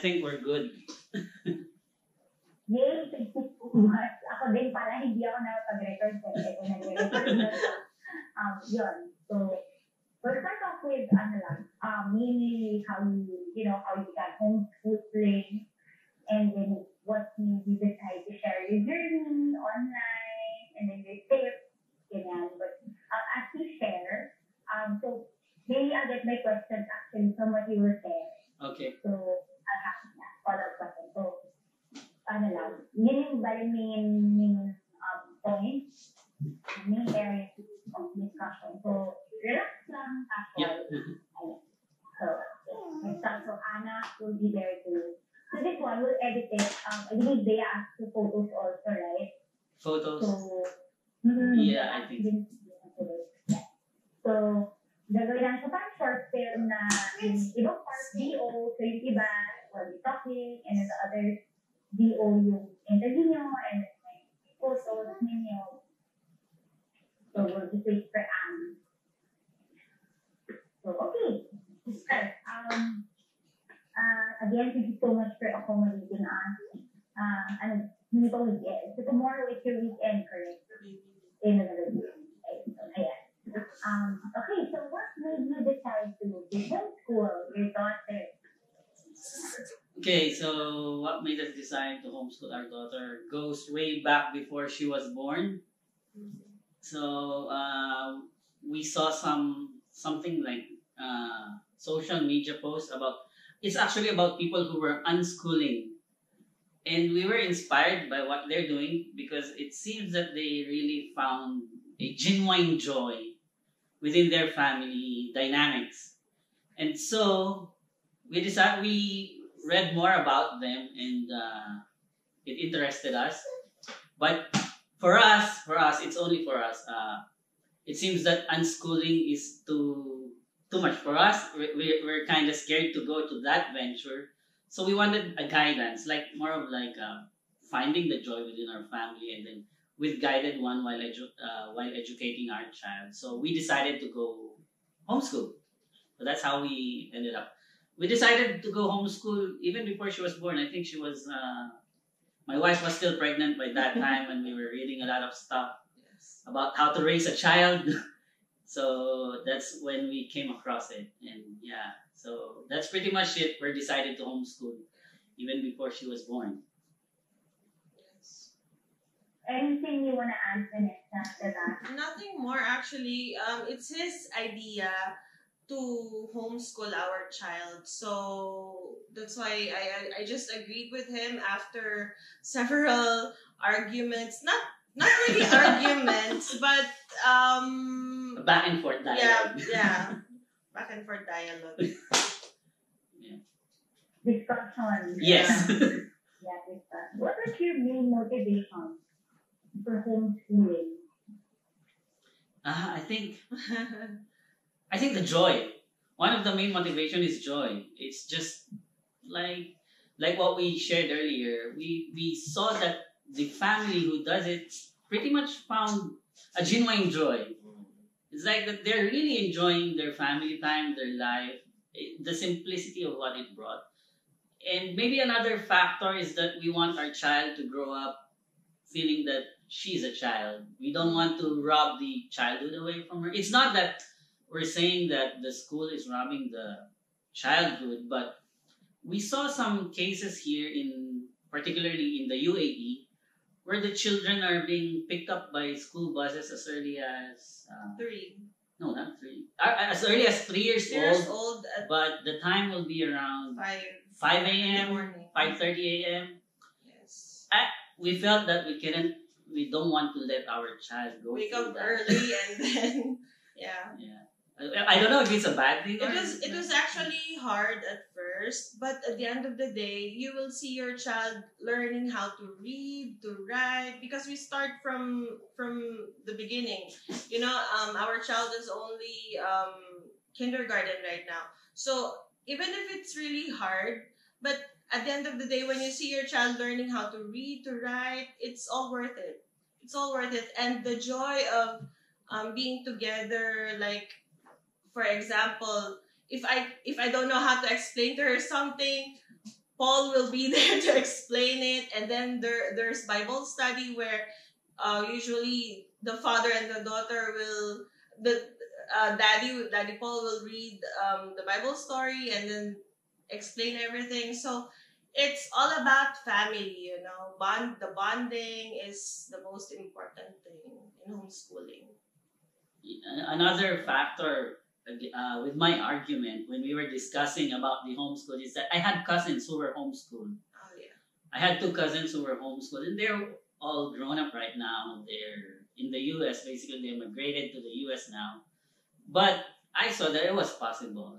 think we're good. Yay! Thank you so much. Ako din pala, hindi ako nakapag-record kasi ako nag-record na to. Yun. So, we'll start off with, mainly how how you got homeschooling, and then what you decide to share your journey online, and then your tips, ganyan. But as you share, so maybe I'll get my questions actually from what you were saying. Okay. So, I'll have that follow-up question. So, yun yung ba yung main points, main areas of discussion. So, relax lang, casual. Yep. So Anna will be there too. So this one, we'll edit it. I believe they asked for photos also, right? Photos? So, yeah, I think. So, gagawin lang siya parang short film na yung ibang part VO, so yung iba will be talking, and then the other VO yung interview nyo, and then may photos ninyo. So, we'll just wait for Anne. So, okay. Start. Again, thank you so much for accommodating us. Hindi pa weekend. So, tomorrow is your weekend, correct? In another week. Okay, so, ayan. Okay, so what made you decide to homeschool your daughter? Okay, so what made us decide to homeschool our daughter goes way back before she was born. So we saw something like social media posts about, it's actually about people who were unschooling, and we were inspired by what they're doing because it seems that they really found a genuine joy within their family dynamics. And so we read more about them, and it interested us. But for us, it's only for us. It seems that unschooling is too much for us. We're kind of scared to go to that venture. So we wanted a guidance, like more of like finding the joy within our family, and then with guided one while educating our child. So we decided to go homeschool. So that's how we ended up. We decided to go homeschool even before she was born. I think she was, my wife was still pregnant by that time, and we were reading a lot of stuff about how to raise a child. So that's when we came across it. And yeah, so that's pretty much it. We decided to homeschool even before she was born. Anything you want to add, Vanessa, to that? Nothing more, actually. It's his idea to homeschool our child. So that's why I just agreed with him after several arguments. Not really arguments, but back and forth dialogue. Yeah. Back and forth dialogue. Yeah. Discussion. Yes. Yeah, discussion. What was your main motivation for homeschooling? I think the joy. One of the main motivation is joy. It's just like what we shared earlier. We saw that the family who does it pretty much found a genuine joy. It's like that they're really enjoying their family time, their life, the simplicity of what it brought. And maybe another factor is that we want our child to grow up feeling that she's a child. We don't want to rob the childhood away from her. It's not that we're saying that the school is robbing the childhood, but we saw some cases here particularly in the UAE, where the children are being picked up by school buses as early as 3. No, not 3. As early as 3 years 3 years old. But the time will be around 5 a.m., 5:30 a.m. Yes. We felt that we don't want to let our child go. Wake up early and then yeah. I don't know if it's a bad thing. It was actually hard at first, but at the end of the day, you will see your child learning how to read, to write, because we start from the beginning. Our child is only kindergarten right now. So even if it's really hard, but at the end of the day, when you see your child learning how to read, to write, it's all worth it. It's all worth it. And the joy of being together, like, for example, if I don't know how to explain to her something, Paul will be there to explain it, and then there's Bible study where usually the father and the daughter will the Daddy Paul will read the Bible story and then explain everything. So it's all about family, you know. The bonding is the most important thing in homeschooling. Another factor with my argument when we were discussing about the homeschool is that I had cousins who were homeschooled. Oh yeah. I had two cousins who were homeschooled, and they're all grown up right now. They're in the U.S. Basically, they immigrated to the U.S. now. But I saw that it was possible.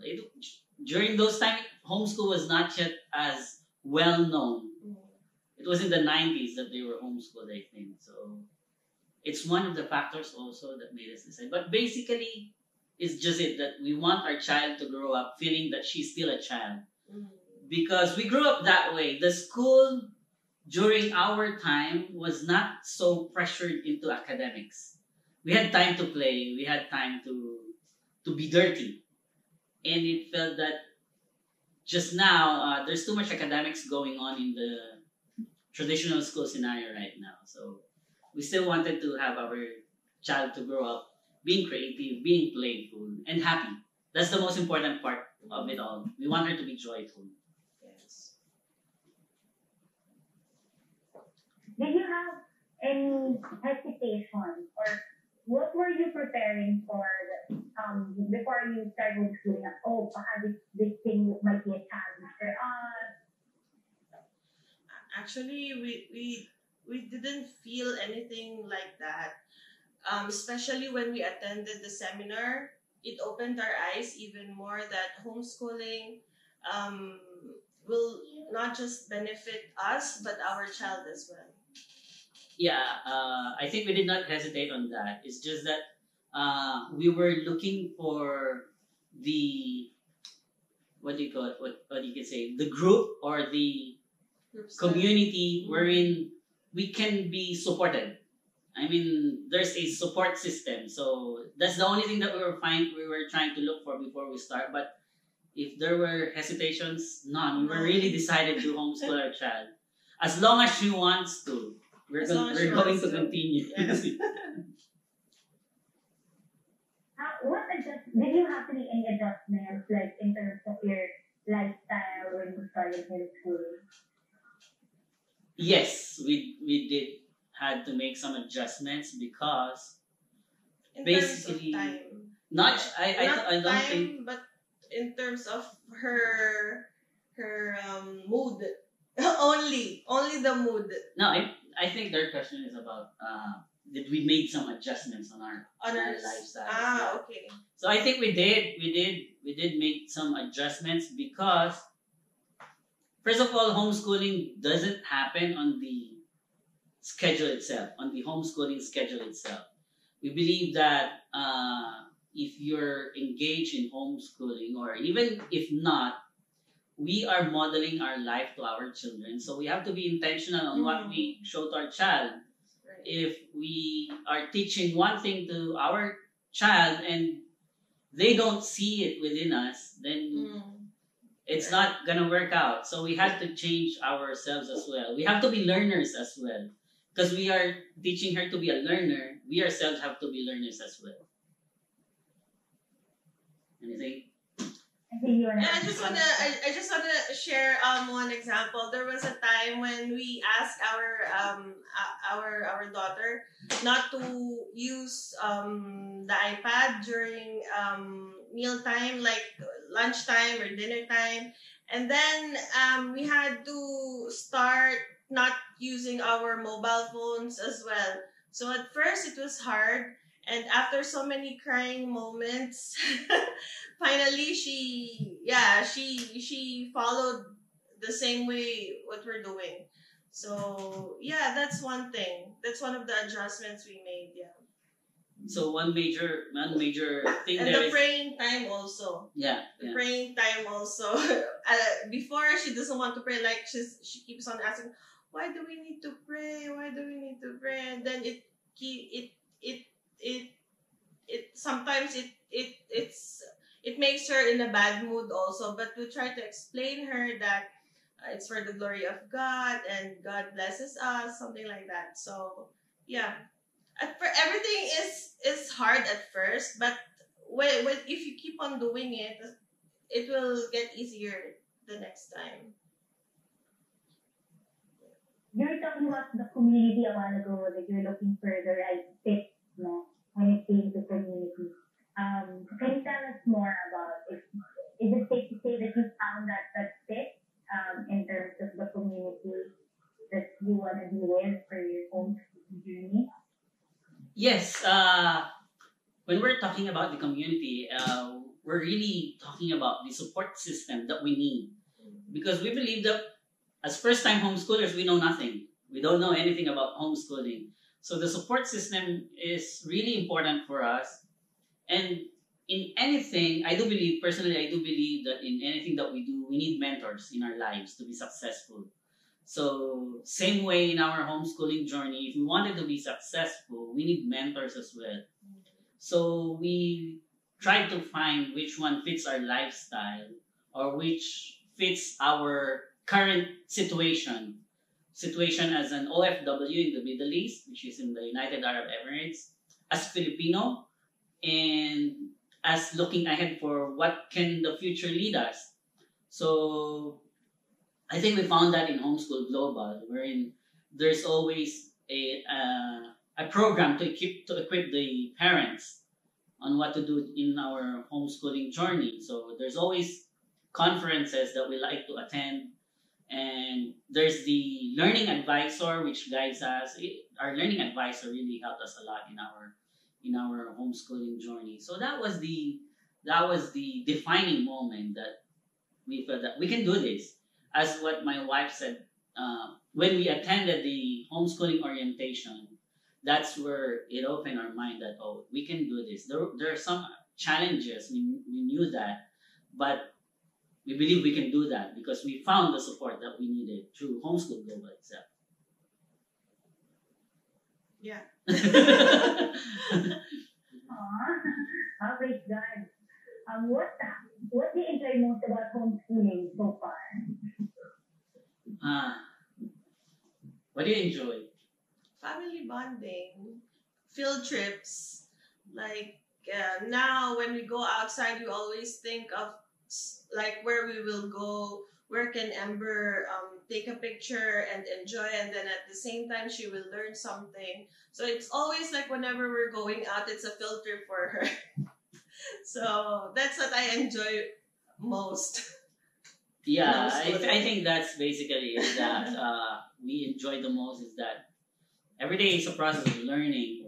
During those times, homeschool was not yet as well known. It was in the 90s that they were homeschooled, I think. So it's one of the factors also that made us decide. But basically, it's just it that we want our child to grow up feeling that she's still a child. Because we grew up that way. The school during our time was not so pressured into academics. We had time to play. We had time to be dirty. And it felt that just now, there's too much academics going on in the traditional school scenario right now. So we still wanted to have our child to grow up being creative, being playful, and happy. That's the most important part of it all. We want her to be joyful. Yes. Did you have any hesitation or what were you preparing for before you started homeschooling? Oh, baka this thing might be a challenge for us. Actually, we didn't feel anything like that. Especially when we attended the seminar, it opened our eyes even more that homeschooling will not just benefit us but our child as well. Yeah, I think we did not hesitate on that. It's just that we were looking for the what do you call it? What you can say? The group or the community wherein we can be supported. I mean, there's a support system, so that's the only thing that we were trying to look for before we start. But if there were hesitations, none. We were really decided to homeschool our child as long as she wants to. We're going to continue. Yes. Did you have to make any adjustments, like in terms of your lifestyle when you started homeschooling? Yes, we did had to make some adjustments because In basically terms of time. not Not I don't time, think but in terms of her mood. only the mood no I think their question is about did we make some adjustments on our lifestyle. Yeah. Okay. So I think we did make some adjustments because first of all, homeschooling doesn't happen on the schedule itself, on the homeschooling schedule itself. We believe that if you're engaged in homeschooling, or even if not, we are modeling our life to our children. So we have to be intentional on what we show to our child. Right. If we are teaching one thing to our child and they don't see it within us, then it's not gonna work out. So we have to change ourselves as well. We have to be learners as well. Because we are teaching her to be a learner, we ourselves have to be learners as well. Anything? I just wanna share one example. There was a time when we asked our daughter not to use the iPad during mealtime, like lunchtime or dinner time, and then we had to start not using our mobile phones as well. So at first it was hard, and after so many crying moments, finally she followed the same way what we're doing. So yeah, that's one thing. That's one of the adjustments we made. Yeah. So one major thing And there the is praying time also. yeah. Praying time also. Before she doesn't want to pray, like she keeps on asking, why do we need to pray? Why do we need to pray? And then it sometimes it makes her in a bad mood also. But we try to explain her that it's for the glory of God and God blesses us, something like that. So yeah, for everything is hard at first, but when if you keep on doing it, it will get easier the next time. You were talking about the community a while ago, that you're looking for the right fit, no, when it came to community. Can you tell us more about it? Is it safe to say that you found that fit in terms of the community that you want to be with for your own journey? Yes, when we're talking about the community, we're really talking about the support system that we need, because we believe that as first-time homeschoolers, we know nothing. We don't know anything about homeschooling. So the support system is really important for us. And in anything, personally, I do believe that in anything that we do, we need mentors in our lives to be successful. So same way in our homeschooling journey, if we wanted to be successful, we need mentors as well. So we try to find which one fits our lifestyle or which fits our current situation as an OFW in the Middle East, which is in the United Arab Emirates, as Filipino, and as looking ahead for what can the future lead us. So I think we found that in Homeschool Global, wherein there's always a program to equip the parents on what to do in our homeschooling journey. So there's always conferences that we like to attend, and there's the learning advisor which guides us. Our learning advisor really helped us a lot in our homeschooling journey. So that was the defining moment that we felt that we can do this. As what my wife said, when we attended the homeschooling orientation, that's where it opened our mind that, oh, we can do this. There are some challenges, we knew that, but we believe we can do that because we found the support that we needed through Homeschool Global itself. Yeah. Oh, praise God. What do you enjoy most about homeschooling so far? What do you enjoy? Family bonding, field trips. Like now, when we go outside, we always think of like where we will go. Where can Amber take a picture and enjoy, and then at the same time she will learn something. So it's always like whenever we're going out, it's a filter for her. So that's what I enjoy most. Yeah, I think that's basically it that we enjoy the most is that every day is a process of learning.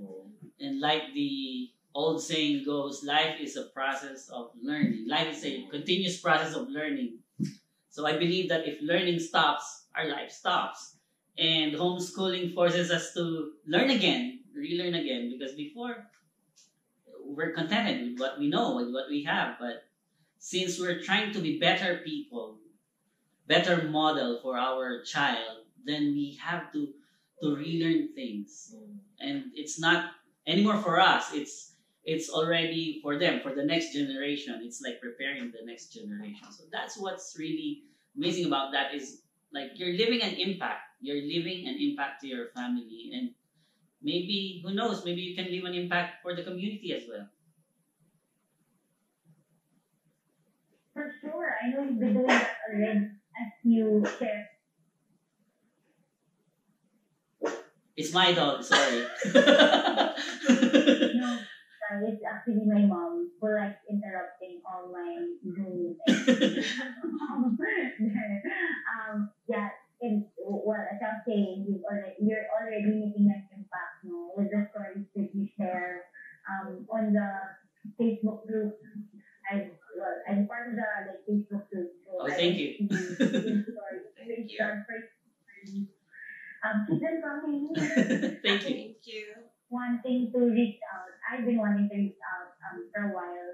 And like the old saying goes, life is a process of learning. Life is a continuous process of learning. So I believe that if learning stops, our life stops. And homeschooling forces us to learn again, relearn again, because before we're contented with what we know, with what we have. But since we're trying to be better people, better model for our child, then we have to relearn things. And it's not anymore for us. It's already for them, for the next generation. It's like preparing the next generation. So that's what's really amazing about that is like you're leaving an impact. You're leaving an impact to your family. And maybe, who knows, maybe you can leave an impact for the community as well. For sure, I know you've been doing that already as you share. It's my dog, sorry. No, it's actually my mom for like interrupting all my Zoom meetings. Yeah, and well, as I was saying, you're already making an impact, no, with the stories that you share on the Facebook group. I'm part of the like Facebook group, so Oh, thank you. Thank you. Keep them coming. Thank you. Thank you. Wanting to reach out. I've been wanting to reach out for a while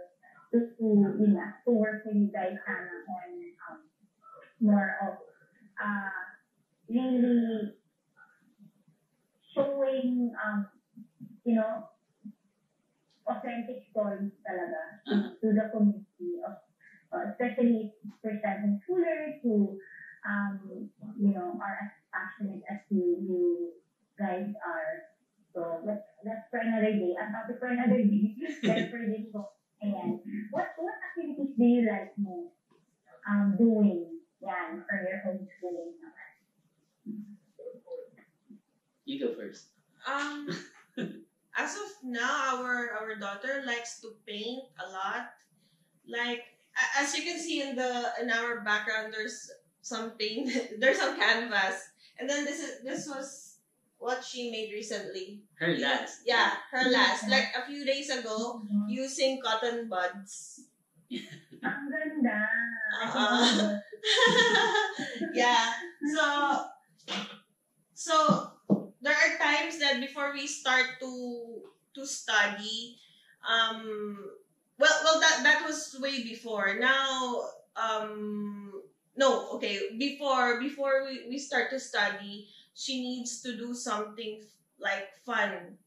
to work with you guys on more of really showing you know authentic stories talaga to the community of especially first time homeschoolers who are as passionate as you guys are. So that's for another day. Ang topic for another day. Pero for this book, ayan. What activities do you like most doing yan for your homeschooling naman? You go first. Um, as of now, our daughter likes to paint a lot. Like as you can see in our background, there's some paint, there's some canvas, and then this was what she made recently. Her last. Yeah, her last. Like a few days ago, using cotton buds. Ang ganda. Uh-uh. Yeah. So there are times that before we start to study, that was way before. Now, no, okay. Before we start to study, she needs to do something like fun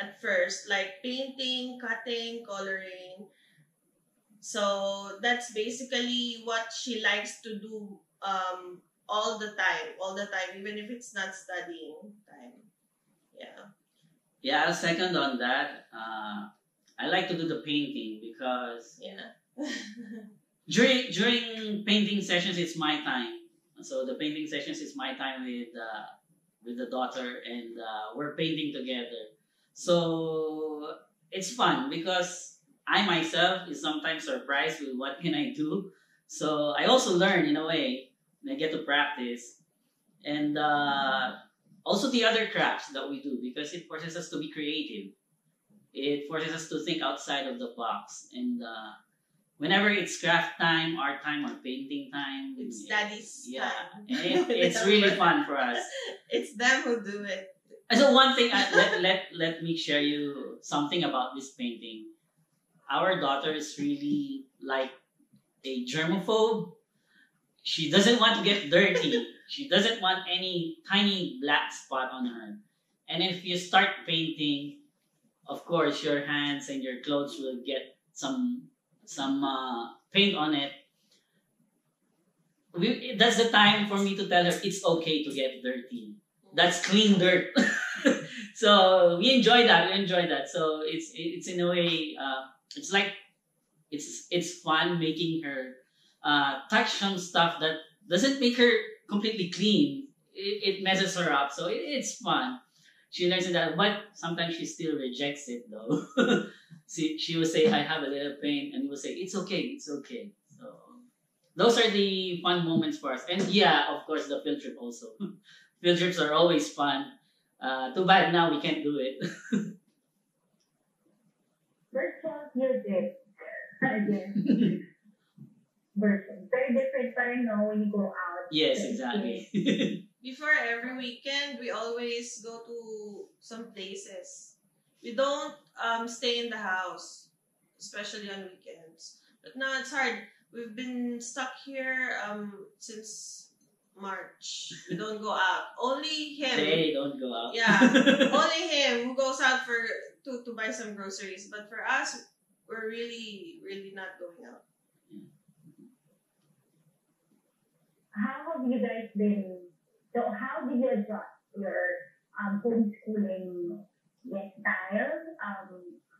at first, like painting, cutting, coloring. So that's basically what she likes to do all the time, even if it's not studying time. Yeah. Yeah, I'll second on that. I like to do the painting because Yeah. during painting sessions, it's my time. So the painting sessions is my time with the daughter, and we're painting together. So it's fun because I myself is sometimes surprised with what can I do. So I also learn in a way, and I get to practice, and also the other crafts that we do because it forces us to be creative. It forces us to think outside of the box, and whenever it's craft time, art time, or painting time, It's daddy's yeah, time. and it's really fun for us. It's them who do it. And so one thing, let me share you something about this painting. Our daughter is really like a germaphobe. She doesn't want to get dirty. She doesn't want any tiny black spot on her. And if you start painting, of course, your hands and your clothes will get some paint on it. That's the time for me to tell her it's okay to get dirty. That's clean dirt. So we enjoy that. So it's in a way, it's like it's fun making her touch some stuff that doesn't make her completely clean. It messes her up. So it's fun. She learns that, but sometimes she still rejects it though. She will say, "I have a little pain," and we will say, "It's okay, it's okay." So those are the fun moments for us. And yeah, of course, the field trip also. Field trips are always fun. Too bad now we can't do it. Virtual music. Again. Version. Very different pa rin, no, when you go out. Yes, exactly. Before every weekend, we always go to some places. We don't stay in the house, especially on weekends. But now it's hard. We've been stuck here since March. We don't go out. Only him. They don't go out. Yeah, only him who goes out to buy some groceries. But for us, we're really not going out. How have you guys been? So how did you adjust your homeschooling style?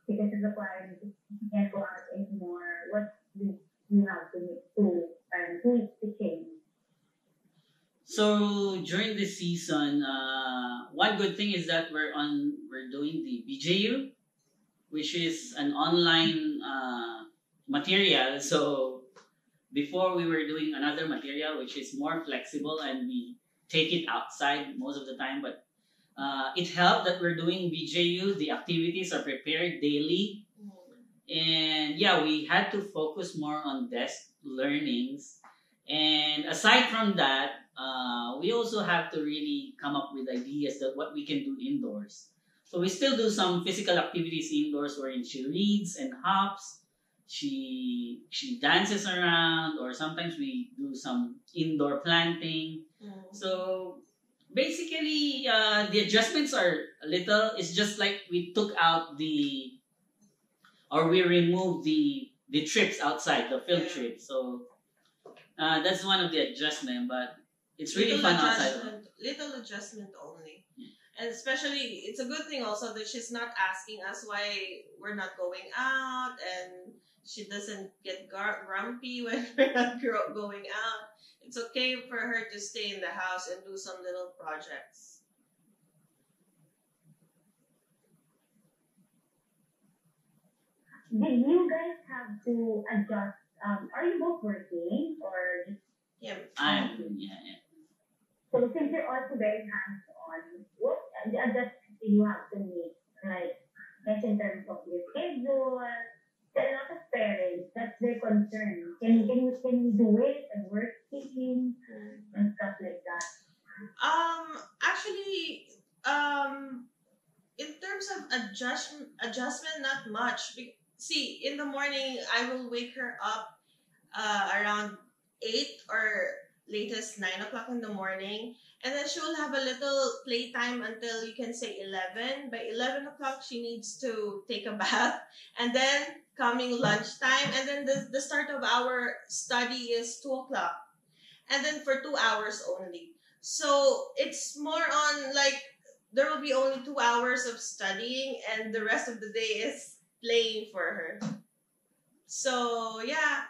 Because of the quarantine, you can't go out anymore. What did you have to tweak to change? So during this season, one good thing is that we're doing the BJU, which is an online material. So before we were doing another material which is more flexible and we take it outside most of the time, but it helped that we're doing BJU. The activities are prepared daily, and yeah, we had to focus more on desk learnings. And aside from that, we also have to really come up with ideas that what we can do indoors. So we still do some physical activities indoors wherein she reads and hops. She dances around, or sometimes we do some indoor planting. So basically, the adjustments are a little. It's just like we took out we removed the trips outside, the field trip. So that's one of the adjustment. But it's really fun outside. Little adjustment only. And especially, it's a good thing also that she's not asking us why we're not going out, and she doesn't get grumpy when we're not going out. It's okay for her to stay in the house and do some little projects. Did you guys have to adjust? Are you both working or just Yeah. Yeah. so since you're also very hands-on, what adjustments do you have to make? Like in terms of your schedule, there are a lot of parents, that's their concern. Can you do it and work taking and stuff like that? Actually, in terms of adjustment, not much. See, in the morning, I will wake her up around 8 or latest 9 o'clock in the morning. And then she will have a little playtime until you can say 11. By 11 o'clock, she needs to take a bath. And then coming lunchtime. And then the start of our study is 2 o'clock. And then for 2 hours only. So it's more on like, there will be only 2 hours of studying and the rest of the day is playing for her. So yeah,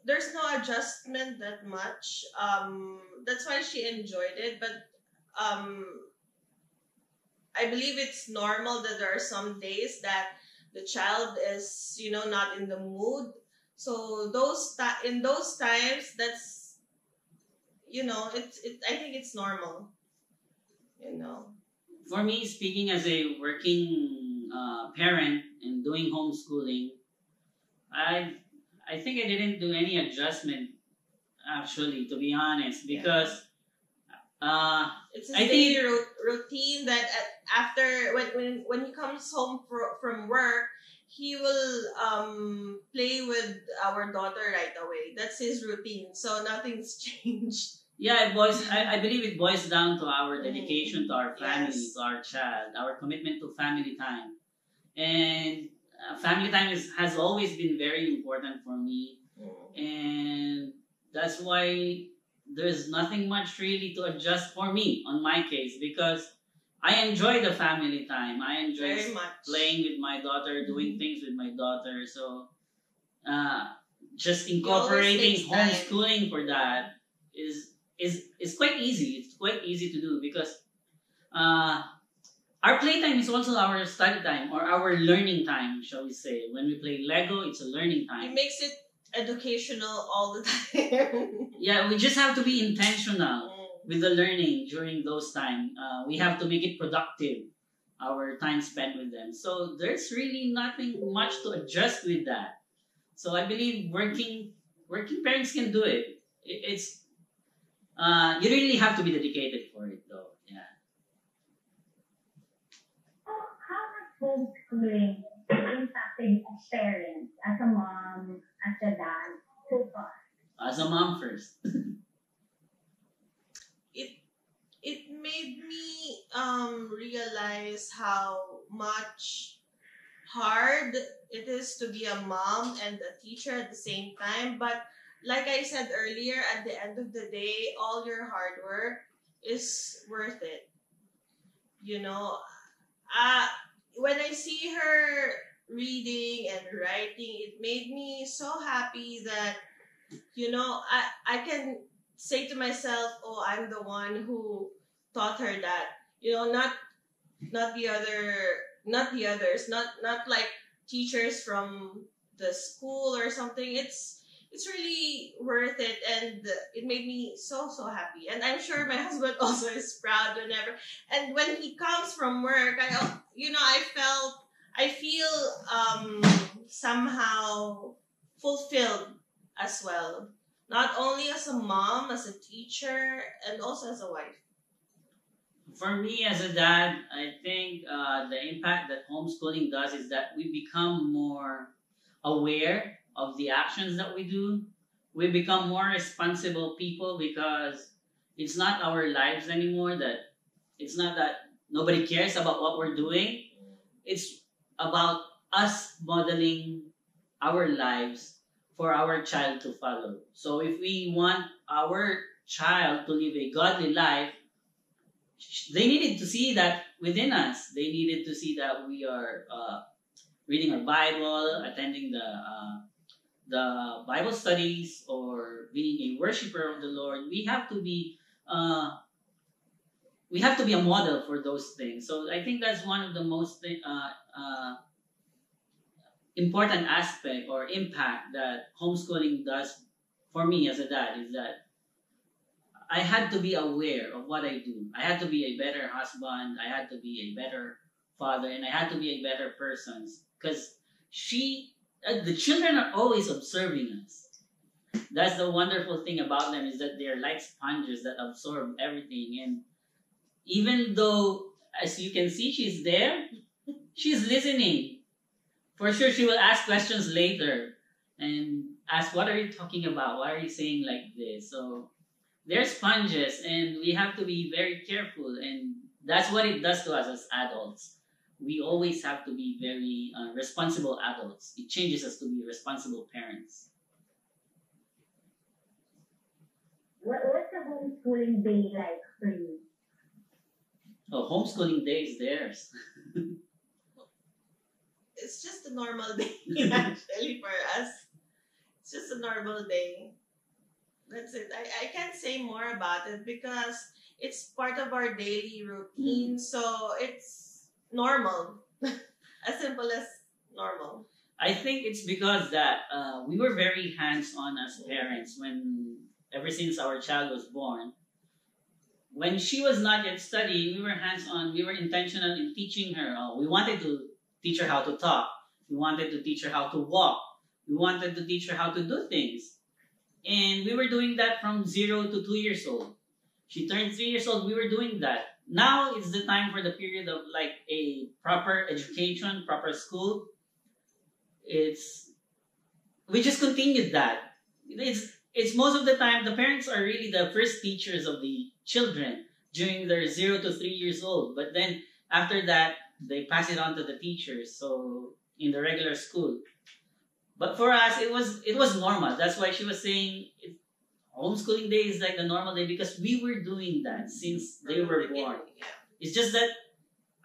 there's no adjustment that much. That's why she enjoyed it. But I believe it's normal that there are some days that the child is, not in the mood. So in those times, that's, I think it's normal. For me, speaking as a working parent and doing homeschooling, I think I didn't do any adjustment, actually, to be honest, because it's I a think daily routine that after when he comes home from work, he will play with our daughter right away. That's his routine, so nothing's changed. yeah, I believe it boils down to our dedication to our family, Yes. to our child, our commitment to family time. And family time has always been very important for me. And that's why there's nothing much really to adjust for me on my case, because I enjoy the family time. I enjoy Very much. playing with my daughter, doing things with my daughter. So just It always incorporating takes time. homeschooling for that is quite easy. It's quite easy to do because our playtime is also our study time or our learning time, shall we say. When we play Lego, it's a learning It time. makes it educational all the time. Yeah, we just have to be intentional with the learning during those times. We have to make it productive, our time spent with them. So there's really nothing much to adjust with that. So I believe working parents can do it. It's you really have to be dedicated for it, though. Yeah. How has homeschooling impacted parents as a mom, as a dad, so far? As a mom first. It made me realize how much hard it is to be a mom and a teacher at the same time. But like I said earlier, at the end of the day, all your hard work is worth it. You know, when I see her reading and writing, it made me so happy that, I can say to myself, oh, I'm the one who taught her that. Not the others, not like teachers from the school or something. It's really worth it, and it made me so happy. And I'm sure my husband also is proud whenever. And when he comes from work, I feel somehow fulfilled as well. Not only as a mom, as a teacher, and also as a wife. For me as a dad, I think the impact that homeschooling does is that we become more aware of the actions that we do. We become more responsible people because it's not our lives anymore. That it's not that nobody cares about what we're doing. It's about us modeling our lives for our child to follow. So if we want our child to live a godly life, they needed to see that within us. They needed to see that we are reading our Bible, attending the Bible studies, or being a worshiper of the Lord. We have to be a model for those things. So I think that's one of the most important aspect or impact that homeschooling does for me as a dad, is that I had to be aware of what I do. I had to be a better husband. I had to be a better father, and I had to be a better person, because the children are always observing us. That's the wonderful thing about them, is that they're like sponges that absorb everything. And even though, as you can see, she's there, she's listening. For sure, she will ask questions later and ask, "What are you talking about? Why are you saying like this?" So they're sponges, and we have to be very careful. And that's what it does to us as adults. We always have to be very responsible adults. It changes us to be responsible parents. What's the homeschooling day like for you? Oh, homeschooling day is theirs. It's just a normal day, actually, for us. It's just a normal day. That's it. I can't say more about it because it's part of our daily routine. So it's normal. As simple as normal. I think it's because that we were very hands-on as parents ever since our child was born. When she was not yet studying, we were hands-on. We were intentional in teaching her. We wanted to teach her how to talk. We wanted to teach her how to walk. We wanted to teach her how to do things. And we were doing that from 0 to 2 years old. She turned 3 years old, we were doing that. Now it's the time for the period of like a proper education, proper school. We just continued that. It's most of the time the parents are really the first teachers of the children during their 0 to 3 years old. But then after that, they pass it on to the teachers. So in the regular school. But for us, it was normal. That's why she was saying homeschooling day is like a normal day, because we were doing that since they were born. It's just that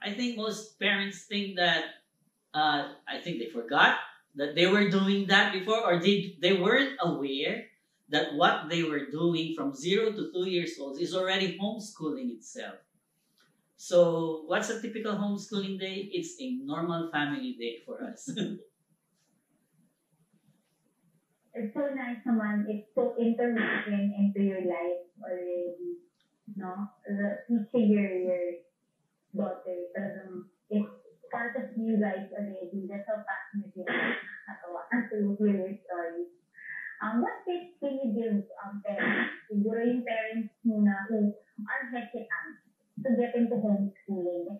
I think most parents think that I think they forgot that they were doing that before, or they weren't aware that what they were doing from 0 to 2 years old is already homeschooling itself. So what's a typical homeschooling day? It's a normal family day for us. It's so nice naman. It's so interwoven into your life already. No? Teaching your daughter. It's part of you guys already. That's how passionate you are to hear your stories. What tips can you give parents? Siguro yung parents muna who are hesitant to get into homeschooling. Like,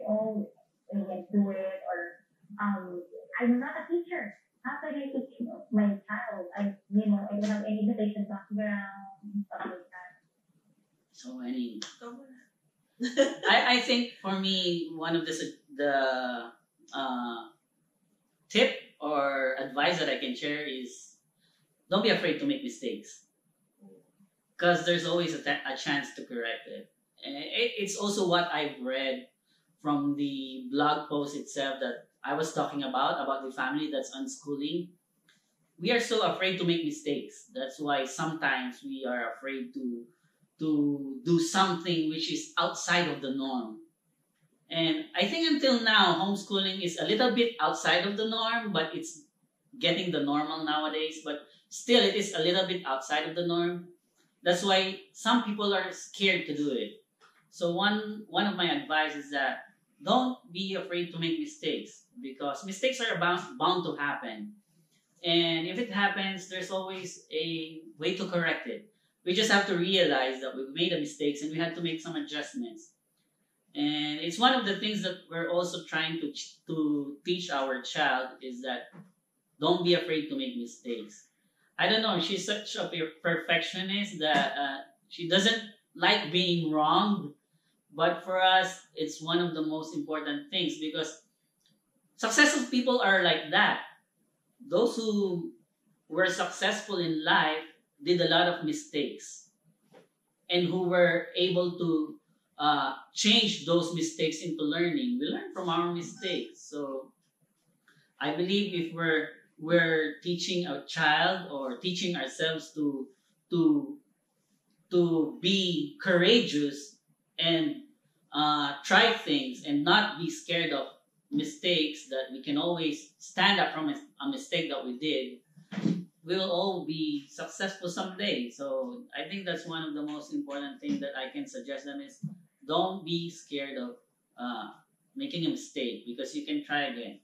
I can't do it. Or, I'm not a teacher. How can I teach my child? I don't have any education background, stuff like that. So many. I think for me, one of the tip or advice that I can share is don't be afraid to make mistakes, because there's always a chance to correct it. And it's also what I've read from the blog post itself that I was talking about the family that's unschooling. We are so afraid to make mistakes. That's why sometimes we are afraid to do something which is outside of the norm. And I think until now, homeschooling is a little bit outside of the norm, but it's getting the normal nowadays. But still, it is a little bit outside of the norm. That's why some people are scared to do it. So one of my advice is that don't be afraid to make mistakes, because mistakes are bound to happen. And if it happens, there's always a way to correct it. We just have to realize that we've made a mistakes and we had to make some adjustments. And it's one of the things that we're also trying to teach our child, is that don't be afraid to make mistakes. I don't know, she's such a perfectionist that she doesn't like being wrong. But for us, it's one of the most important things, because successful people are like that. Those who were successful in life did a lot of mistakes. and who were able to change those mistakes into learning. We learn from our mistakes. So I believe if we're teaching a child or teaching ourselves to to be courageous and try things and not be scared of mistakes, that we can always stand up from a mistake that we did, we'll all be successful someday. So I think that's one of the most important things that I can suggest them is don't be scared of making a mistake, because you can try again.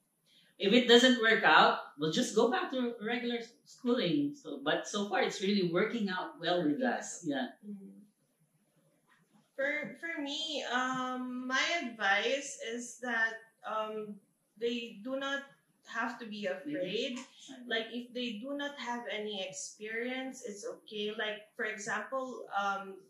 If it doesn't work out, we'll just go back to regular schooling. So, but so far it's really working out well with us. Yeah. Mm. For me, my advice is that they do not have to be afraid. Like if they do not have any experience, it's okay. Like for example,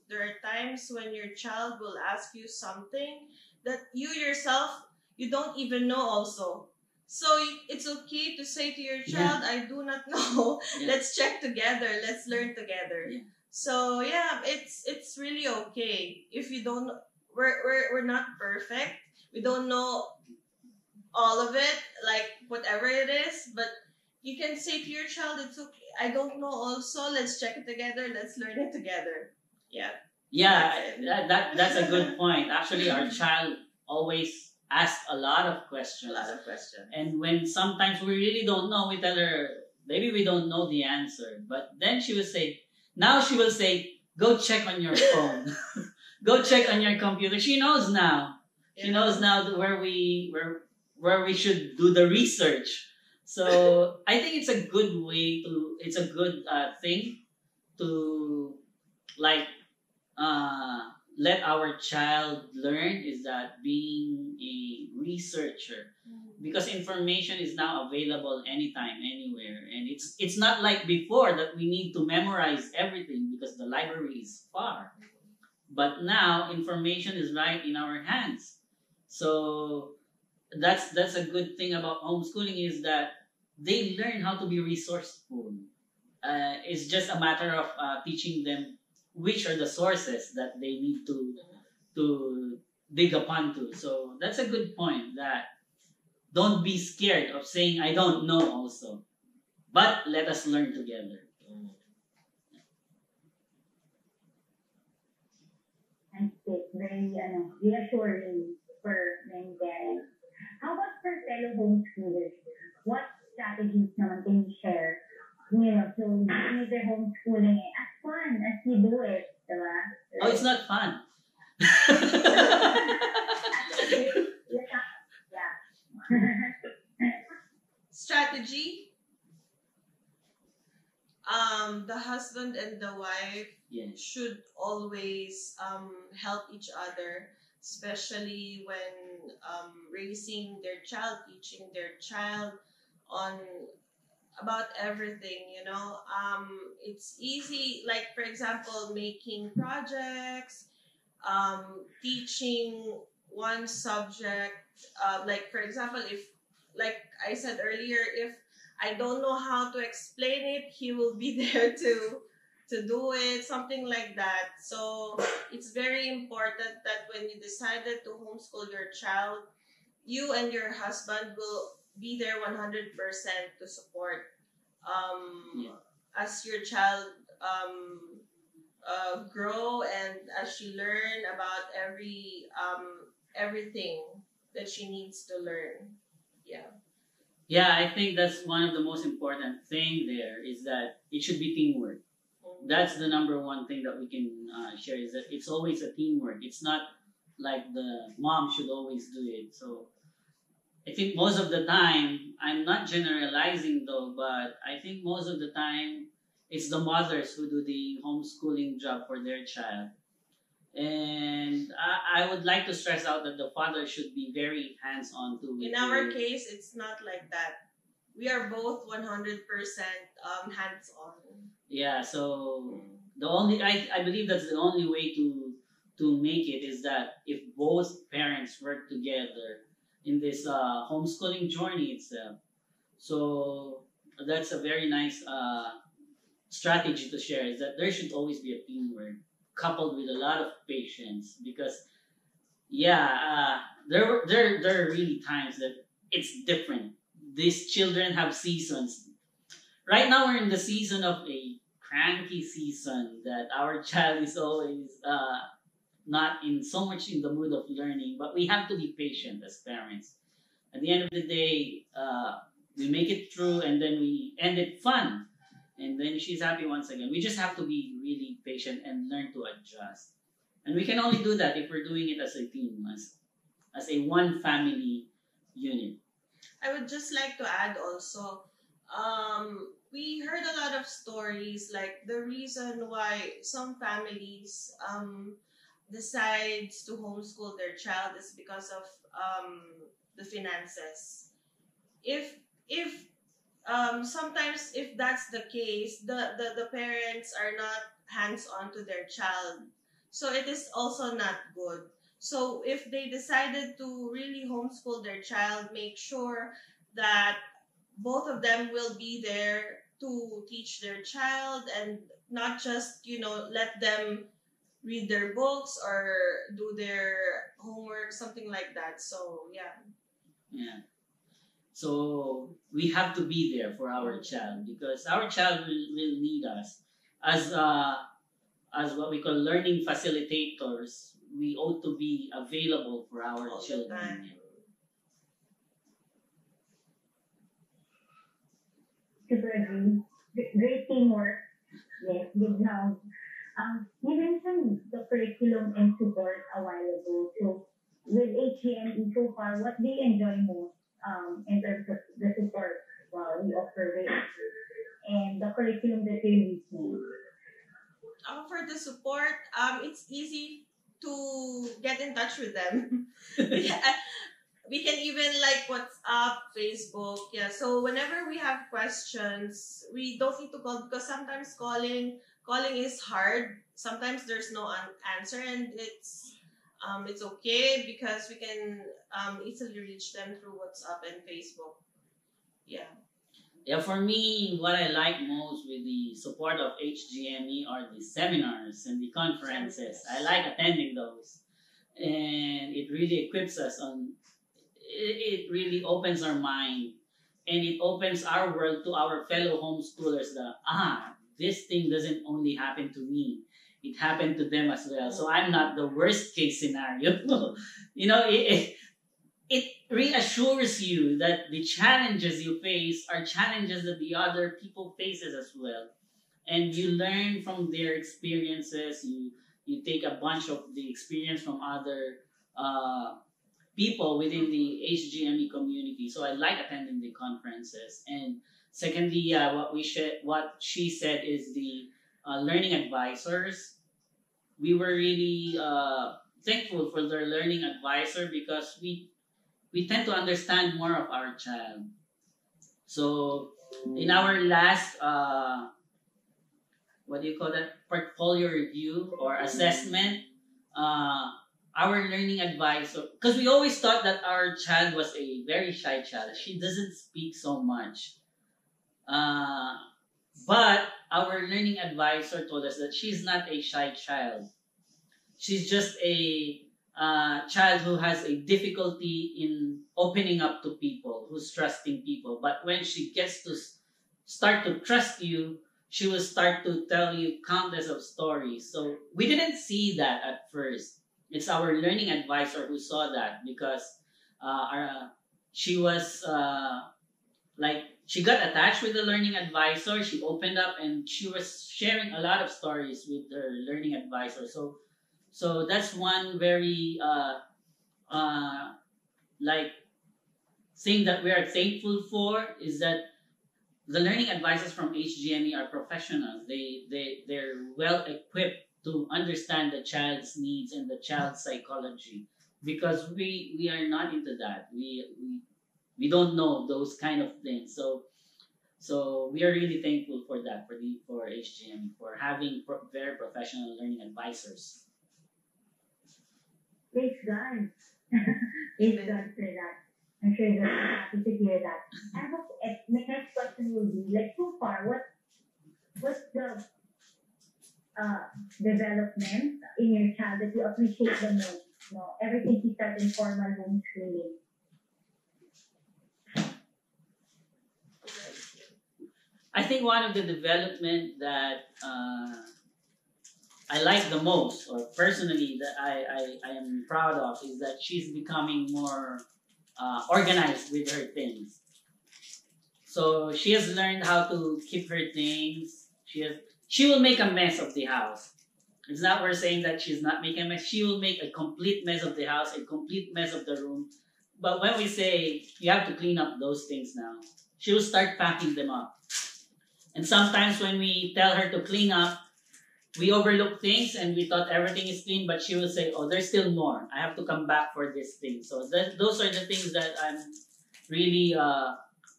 there are times when your child will ask you something that you yourself you don't even know also. So it's okay to say to your child, "I do not know. Yeah. Let's check together. Let's learn together." Yeah. So yeah, it's really okay if you don't. We're not perfect. We don't know all of it, like whatever it is, but you can say to your child, "It's okay. I don't know. Also, let's check it together. Let's learn it together." Yeah. Yeah, That's it. that's a good point. Actually, our child always asks a lot of A questions. lot of questions. And when sometimes we really don't know, we tell her, maybe we don't know the answer. But then she will say, now she will say, go check on your phone. Go check on your computer. She knows now. She Yeah. knows now where we should do the research. So I think it's a good way to, it's a good thing to like let our child learn, is that being a researcher, because information is now available anytime, anywhere, and it's not like before that we need to memorize everything because the library is far. But now information is right in our hands. So that's a good thing about homeschooling, is that they learn how to be resourceful. It's just a matter of teaching them which are the sources that they need to dig upon to. So that's a good point, that don't be scared of saying I don't know also, but let us learn together. And it's very reassuring for many parents. How about for fellow homeschoolers? What strategies naman can you share? To make their homeschooling as fun as you do it, diba? Oh, it's not fun. Yeah. Strategy. The husband and the wife Yes. should always help each other, especially when raising their child, teaching their child on about everything. It's easy. Like for example, making projects, teaching one subject. Like for example, if like I said earlier, if I don't know how to explain it, he will be there to do it, something like that. So it's very important that when you decided to homeschool your child, you and your husband will be there 100% to support Yeah. as your child grow and as she learn about everything that she needs to learn. Yeah. Yeah, I think that's one of the most important thing there, is that it should be teamwork. That's the number one thing that we can share, is that it's always a teamwork. It's not like the mom should always do it. So I think most of the time, I'm not generalizing though, but I think most of the time it's the mothers who do the homeschooling job for their child. And I would like to stress out that the father should be very hands-on too. In our case, it's not like that. We are both 100% hands-on. Yeah, so the only I believe that's the only way to make it, is that if both parents work together in this homeschooling journey itself. So that's a very nice strategy to share, is that there should always be a teamwork. coupled with a lot of patience because yeah, there are really times that it's different. These children have seasons. Right now we're in the season of a cranky season that our child is always not in so much in the mood of learning, but we have to be patient as parents. At the end of the day, we make it through and then we end it fun. And then she's happy once again. We just have to be really patient and learn to adjust. And we can only do that if we're doing it as a team, as a one family unit. I would just like to add also, we heard a lot of stories like the reason why some families decides to homeschool their child is because of the finances. If sometimes if that's the case, the parents are not hands on to their child, so it is also not good. So if they decided to really homeschool their child, make sure that both of them will be there to teach their child and not just let them read their books or do their homework, something like that. So yeah. Yeah. So we have to be there for our child because our child will need us as what we call learning facilitators. We ought to be available for our All the children. time. Super agree. Great teamwork. Yes, good job. You mentioned the curriculum and support a while ago. So, with HGME so far, what do you enjoy most in terms of the support you offer it and the curriculum that you're using? For the support, it's easy to get in touch with them. Yeah, we can even like WhatsApp, Facebook. Yeah. So whenever we have questions, we don't need to call because sometimes calling is hard. Sometimes there's no answer, and it's okay because we can easily reach them through WhatsApp and Facebook. Yeah. Yeah, for me, what I like most with the support of HGME are the seminars and the conferences. I like attending those, and it really equips us on. It really opens our mind, and it opens our world to our fellow homeschoolers. That this thing doesn't only happen to me; it happened to them as well. So I'm not the worst case scenario. you know, it reassures you that the challenges you face are challenges that the other people faces as well, and you learn from their experiences. You take a bunch of the experience from other people within the HGME community. So I like attending the conferences. And secondly, what she said is the learning advisors. We were really thankful for their learning advisor because we tend to understand more of our child. So in our last what do you call that, portfolio review or assessment, our learning advisor, because we always thought that our child was a very shy child. She doesn't speak so much. Uh, but our learning advisor told us that she's not a shy child. She's just a child who has a difficulty in opening up to people, who's trusting people. But when she gets to start to trust you, she will start to tell you countless of stories. So we didn't see that at first. It's our learning advisor who saw that because she was like she got attached with the learning advisor. She opened up and she was sharing a lot of stories with her learning advisor. So that's one very like thing that we are thankful for is that the learning advisors from HGME are professionals. They're well equipped to understand the child's needs and the child's psychology because we are not into that. We don't know those kind of things. So we are really thankful for that for HGME for having very professional learning advisors. Praise God. Praise God for that. I'm sure they're happy to hear that. And my next question will be, like, so far, what's the uh, development in your child that you appreciate the most? No, everything he started in formal homeschooling. I think one of the development that I like the most, or personally that I am proud of, is that she's becoming more organized with her things. So she has learned how to keep her things. She will make a mess of the house. It's not we're saying that she's not making a mess. She will make a complete mess of the house, a complete mess of the room. But when we say you have to clean up those things now, she will start packing them up. And sometimes when we tell her to clean up, we overlook things and we thought everything is clean, but she will say, "Oh, there's still more. I have to come back for this thing." So those are the things that I'm really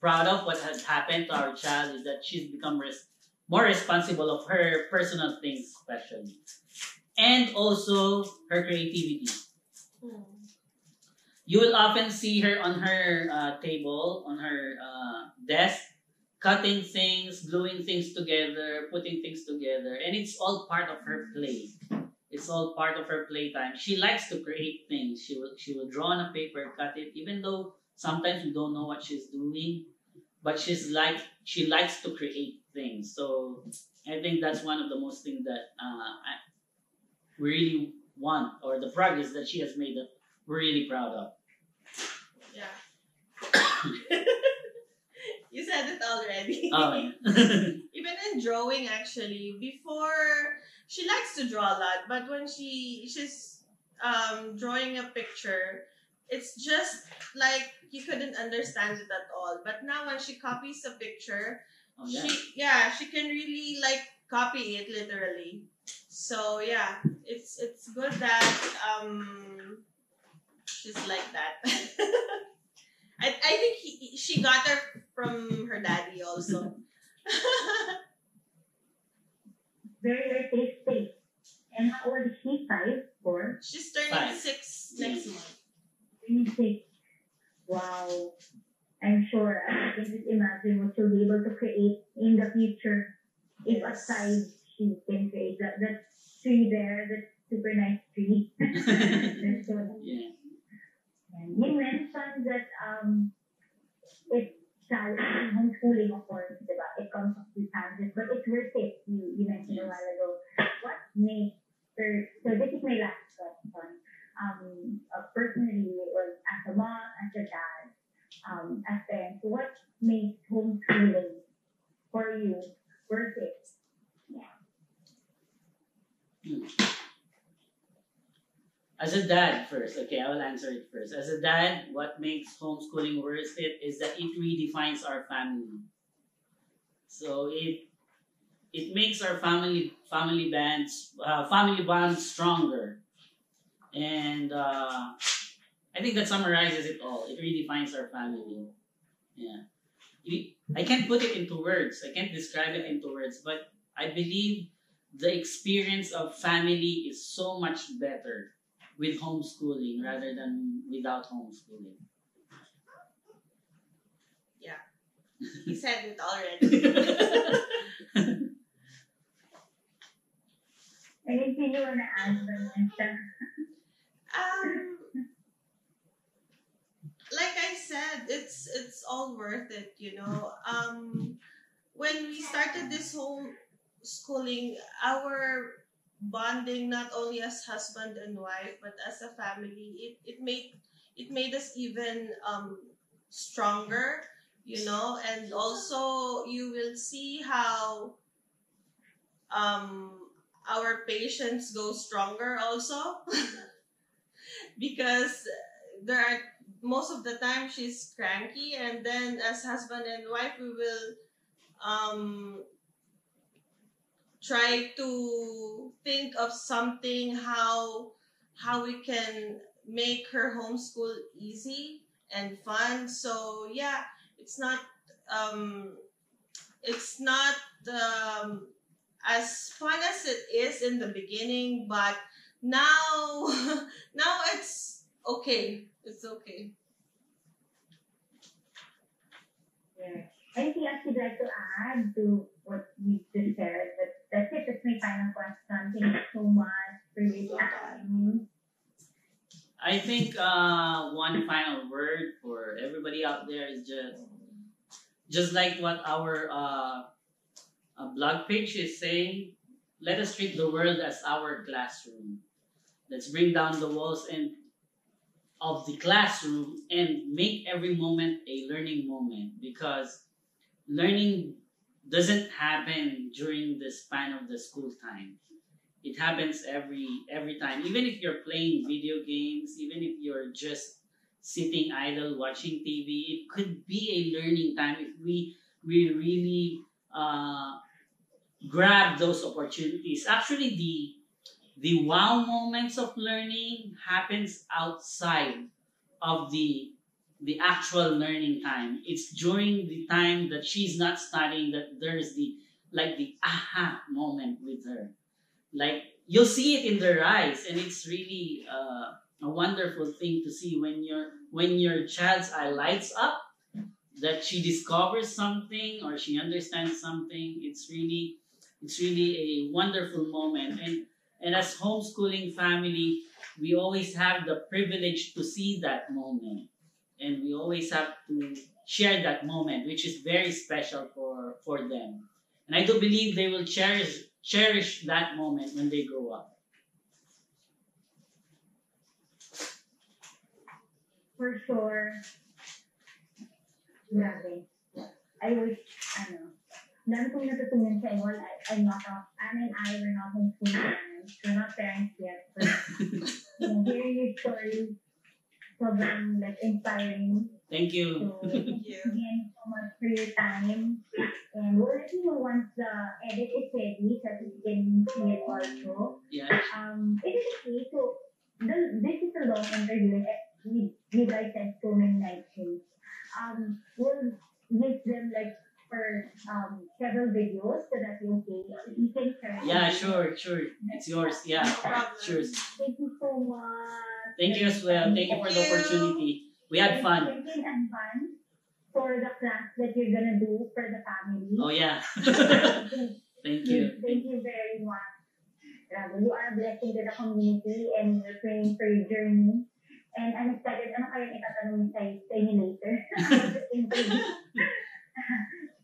proud of. What has happened to our child is that she's become more responsible of her personal things, especially, and also her creativity. Hmm. You will often see her on her table, on her desk, cutting things, gluing things together, putting things together, and it's all part of her play. It's all part of her playtime. She likes to create things. She will draw on a paper, cut it, even though sometimes we don't know what she's doing, but she likes to create things. So I think that's one of the most things that we really want, or the progress that she has made that we're really proud of. Yeah. You said it already. Oh, Even in drawing, actually, before she likes to draw a lot, but when she's drawing a picture, it's just like you couldn't understand it at all. But now when she copies a picture, oh yeah. she can really like copy it literally. So yeah, it's good that she's like that. I think she got her from her daddy also. Very artistic. And how old is she? 5, 4, She's turning 5. 6 next month. 26. Wow. I'm sure I can just imagine what she'll be able to create in the future. If Yes. aside she can create that tree there, that super nice tree. That's so nice. Yeah. And you mentioned that it's challenging homeschooling, of course, diba? It comes with challenges, but it's worth it. You mentioned a while ago. What makes so this is my last question. Personally, or as a mom, as a dad, as parents, what makes homeschooling for you worth it? Yeah. As a dad, first, okay, I will answer it first. As a dad, what makes homeschooling worth it is that it redefines our family. So it makes our family bonds stronger, and I think that summarizes it all. It redefines our family. Yeah, I can't put it into words. I can't describe it into words, but I believe the experience of family is so much better with homeschooling rather than without homeschooling. Yeah. He said it already. Anything you want to add, Vanessa? um like I said, it's all worth it, you know. When we started this home schooling, our bonding not only as husband and wife but as a family, it made us even stronger, you know. And also you will see how um our patience go stronger also. Because there are most of the time she's cranky, and then as husband and wife we will um try to think of something, how we can make her homeschool easy and fun. So yeah, it's not um it's not um as fun as it is in the beginning, but now now it's okay. It's okay. Yeah. Anything else you'd like to add to what you just shared? That that's it. That's my final question. Thank you so much for your time. I think one final word for everybody out there is just like what our blog page is saying. Let us treat the world as our classroom. Let's bring down the walls and of the classroom and make every moment a learning moment, because learning doesn't happen during the span of the school time. It happens every time. Even if you're playing video games, even if you're just sitting idle watching TV, it could be a learning time if we really grab those opportunities. Actually, the wow moments of learning happens outside of the actual learning time. It's during the time that she's not studying that there's the aha moment with her. Like you'll see it in their eyes, and it's really a wonderful thing to see when your child's eye lights up, that she discovers something or she understands something. It's really a wonderful moment. And as homeschooling family, we always have the privilege to see that moment, and we always have to share that moment, which is very special for them. And I do believe they will cherish that moment when they grow up. For sure. Grabe. I wish, dami kong natutunan sa inyo. I'm not we're not homeschool parents. We're not parents yet. But, hearing your story, sobrang, inspiring. Thank you. So, thank you again so much for your time. And we'll let you know once the edit is ready so that you can see it also. Yeah. It is okay. So, this is a long interview. You guys said so many nice things. We'll make them for several videos so that you can share. Yeah, sure. It's yours. Yeah, No problem. sure. Thank you so much. Thank you as well. Thank you for the opportunity. We had fun. Thank you in advance for the class that you're gonna do for the family. Oh yeah. Thank you. Thank you very much. You are a blessing to the community and we're praying for your journey. And I'm excited. Ano kaya itatanong sa inyo later?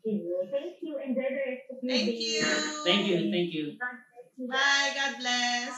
Thank you. Enjoy the rest of your day. Thank you. Thank you. Bye. God bless.